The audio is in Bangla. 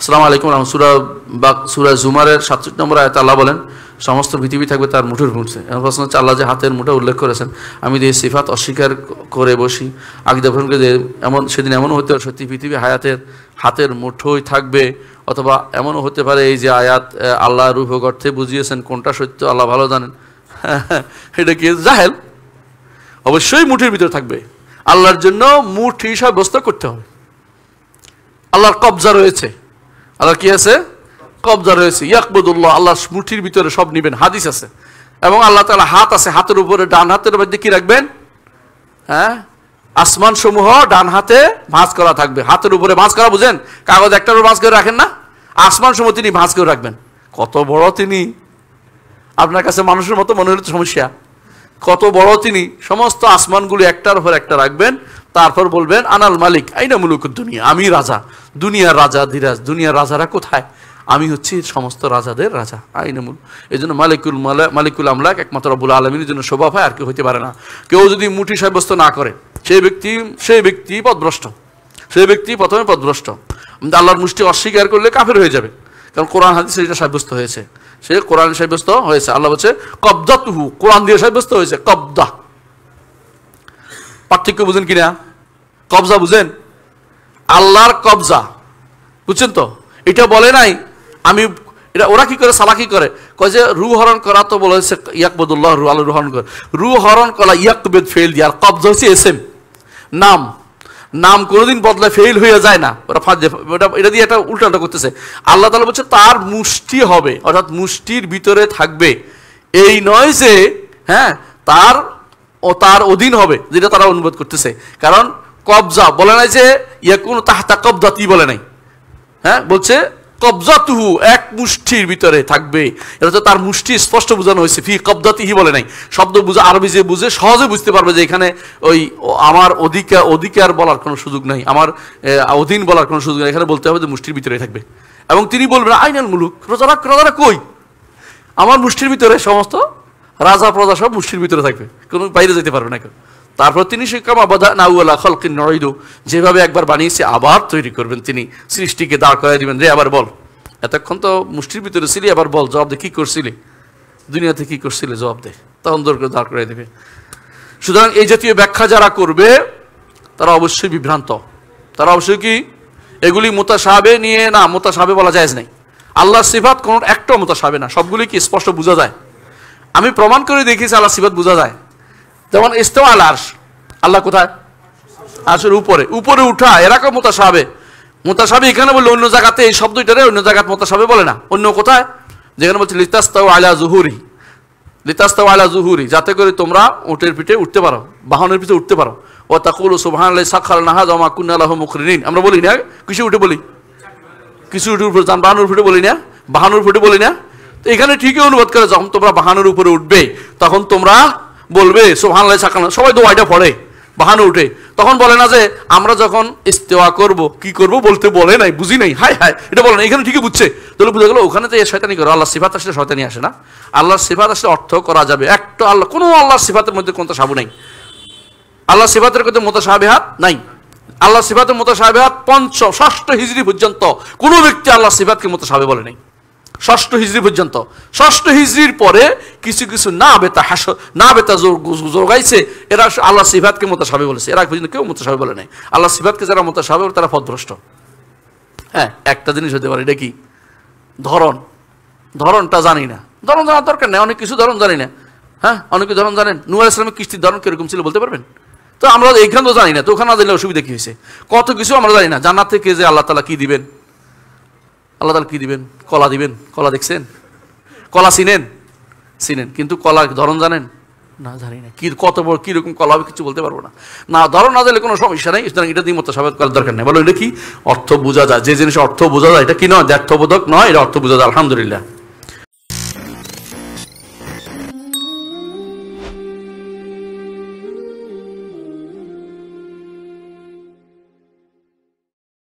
আসসালামু আলাইকুম সূরা জুমারের 67 নম্বর আয়াতে আল্লাহ বলেন সমস্ত পৃথিবী থাকবে তার মুঠোর মধ্যে। এমন প্রশ্ন হচ্ছে, আল্লাহ যে হাতের মুঠো উল্লেখ করেছেন, আমি যে সিফাত অস্বীকার করে বসি আকিদা পোষণ করে যে সেদিন এমনও হতে পারে সত্যি পৃথিবী হাতের মুঠোই থাকবে, অথবা এমনও হতে পারে এই যে আয়াত আল্লাহ রূপক অর্থে বুঝিয়েছেন, কোনটা সত্য আল্লাহ ভালো জানেন। এটা কি জাহেল? অবশ্যই মুঠির ভিতরে থাকবে। আল্লাহর জন্য মুঠি সাব্যস্ত করতে হবে। আল্লাহর কবজা রয়েছে, আল্লাহর কি আছে? কবজা রয়েছে। ইয়াকবুদুল্লাহ, আল্লাহর মুঠির ভিতরে সব নিবেন, হাদিস আছে। এবং আল্লাহ তাআলা হাত আছে, হাতের উপরে ডান হাতের মধ্যে কি রাখবেন? হ্যাঁ, আসমান সমূহ ডান হাতে ভাঁজ করা থাকবে। হাতের উপরে ভাঁজ করা বুঝেন? কাগজ একটার উপর ভাঁজ করে রাখেন না, আসমান সমূহ তিনি ভাঁজ করে রাখবেন। কত বড় তিনি! আপনার কাছে মানুষের মতো মনে হলে সমস্যা। কত বড় তিনি! সমস্ত আসমানগুলি একটার উপর একটা রাখবেন, তারপর বলবেন আনাল মালিক আইনা মুলুকুদ দুনিয়া, আমি রাজা, দুনিয়ার রাজা ধীরাজ। দুনিয়ার রাজারা কোথায়? আমি হচ্ছি সমস্ত রাজাদের রাজা। আইনা মুল, এই জন্য মালিকুল আমলাক একমাত্র রব্বুল আলামিনের জন্য শোভা পায়, আর কেউ হইতে পারে না। কেউ যদি মুঠি সাব্যস্ত না করে সেই ব্যক্তি পথভ্রষ্ট। সেই ব্যক্তি প্রথমে পথভ্রষ্ট। আল্লাহর মুষ্টি অস্বীকার করলে কাফের হয়ে যাবে, কারণ কোরআন হাদিসে এটা সাব্যস্ত হয়েছে। সে কোরআন সাব্যস্ত হয়েছে। আল্লাহ বলছে কবদাতুহু, কোরআন দিয়ে সাব্যস্ত হয়েছে। কবদা পার্থক্য বুঝেন কিনা? কবজা বুঝেন? আল্লাহর কবজা বুঝছেন তো? এটা বলে নাই আমি, এটা ওরা কি করে, সালাকি করে, কয় যে রু হরণ করা তো বলেছে ইয়াকবুদুল্লাহ, রু আল্লাহ রু হরণ করে, রু হরণ করা ইয়াকবেদ ফেল দিয়ে, আর কবজা হচ্ছে এসএম নাম কোনোদিন বদলায় ফেল হয়ে যায় না। ওরা এটা দিয়ে একটা উল্টাটা করতেছে। আল্লাহ তাআলা বলছে তার মুষ্টি হবে, অর্থাৎ মুষ্টির ভিতরে থাকবে। এই নয় যে হ্যাঁ তার অধীন হবে, যেটা তারা অনুবাদ করতেছে। কারণ কবজা বলে নাই যে ইয়াকুন তাহতা কবদাতি বলে নাই, হ্যাঁ বলছে কবজাতুহু, এক মুষ্টির ভিতরে থাকবে। এটা তো তার মুষ্টি স্পষ্ট বোঝানো হয়েছে, ফি কবদাতিহি বলে নাই। শব্দ বুঝা, আরবি যে বুঝে সহজে বুঝতে পারবে যে এখানে ওই আমার অধিকার বলার কোনো সুযোগ নাই, আমার অধীন বলার কোনো সুযোগ নেই। এখানে বলতে হবে যে মুষ্টির ভিতরে থাকবে। এবং তিনি বলবেন আইনাল মুলুক, রাজারা কই? আমার মুষ্টির ভিতরে সমস্ত রাজা প্রজা সব মুষ্টির ভিতরে থাকবে, কোনো বাইরে যেতে পারবে না কেউ। তারপর তিনি যেভাবে একবার বানিয়েছে আবার তৈরি করবেন। তিনি সৃষ্টিকে দাঁড় করাই দিবেন, রে আবার বল, এতক্ষণ তো মুষ্টির ভিতরে ছিলি, আবার বল, জবাব দে, কি করছিলি দুনিয়াতে, কি করছিলি, জবাব দে। তখন দাঁড় করাই দেবে। সুতরাং এই জাতীয় ব্যাখ্যা যারা করবে তারা অবশ্যই বিভ্রান্ত। তারা অবশ্যই কি এগুলি মুতাশাবে নিয়ে না, মুতাশাবে বলা জায়েজ নাই। আল্লাহর সিফাত কোন একটা মুতাশাবে না, সবগুলি কি স্পষ্ট বোঝা যায়। আমি প্রমাণ করে দেখিয়েছি আল্লাহর সিফাত বোঝা যায়। যেমন ইস্তাওয়া আল আরশ, আল্লাহ কোথায়? আরশের উপরে উঠা, এরকম মুতাশাবে। এখানে বললে অন্য জায়গাতে এই শব্দটারে অন্য জায়গাতে মুতাশাবে বলে না। অন্য কোথায়? যেখানে বলছে লিতাস্তাউ আলা যুহুরি, যাতে করে তোমরা উটের পিঠে উঠতে পারো, বাহনের পিঠে উঠতে পারো। ওয়া তাকুলু সুবহানাল্লাহি সাখারানা হাযা ওয়া মা কুন্না লাহু মুকরিনিন। আমরা বলি না কিছু উঠে বলি, কিছু উঠে উপরে বাহনের উপরে বলি না, বাহনের উপরে বলি না। তো এখানে ঠিকই অনুবাদ করে, যখন তোমরা বাহনের উপরে উঠবে তখন তোমরা বলবে সুবহানাল্লাহি সাখারানা, সবাই দোয়াটা পড়ে বাহানো উঠে। তখন বলে না যে আমরা যখন ইস্তেওয়া করব কি করব, বলতে বলে নাই, বুঝি নাই, হায় এটা বলে না। এখানে ঠিকই বুঝছে, তাহলে বুঝে গেল ওখানে তো শয়তানি করে। আল্লাহর সিফাত আসলে শয়তানি আসে না। আল্লাহর সিফাত আসলে অর্থ করা যাবে। একটা আল্লাহ, কোনো আল্লাহর সিফাতের মধ্যে কোনো সাবু নাই। আল্লাহর সিফাতের মধ্যে মুতাশাবিহাত নাই। আল্লাহর সিফাতের মুতাশাবিহাত ষষ্ঠ হিজরি পর্যন্ত কোনো ব্যক্তি আল্লাহর সিফাতকে মুতাশাবিহ বলে নাই। ষষ্ঠ হিজরি পর্যন্ত। ষষ্ঠ হিজরির পরে কিছু না বেতা যোগাইছে, এরা আল্লাহ সিফাতকে মুতাশাবিহ বলেছে। এরা পর্যন্ত কেউ মুতাশাবিহ বলে নাই। আল্লাহ সিফাতকে যারা মুতাশাবিহ তারা পথভ্রষ্ট। হ্যাঁ, একটা জিনিস হতে পারে, এটা কি? ধরনটা জানি না। ধরন জানার দরকার নেই, অনেক কিছু ধরন জানি না। হ্যাঁ, অনেকে ধরন জানেন। নূহ আলাইহিস সালামের কিস্তির ধরন কিরকম ছিল বলতে পারবেন? তো আমরা এইখানে তো জানি না, তো ওখানে না জানলে অসুবিধা কি হয়েছে? কত কিছু আমরা জানি না। জান্নাত থেকে যে আল্লাহ তাআলা কি দিবেন, আল্লাহ তাআলা কি দিবেন? কলা দিবেন। কলা দেখছেন? কলা চিনেন? কিন্তু কলা ধরন জানেন না? জানি না। কি কত বড় কিরকম কলা হবে কিছু বলতে পারবো না। ধরন না দিলে কোনো সমস্যা নেই। সুতরাং এটা দিয়ে মুতাশাবিহ করার দরকার নেই। বলো এটা কি? অর্থ বোঝা যায়। যে জিনিস অর্থ বোঝা যায় এটা কি নয়, দ্ব্যর্থবোধক নয়, এটা অর্থ বোঝা যায়। আলহামদুলিল্লাহ।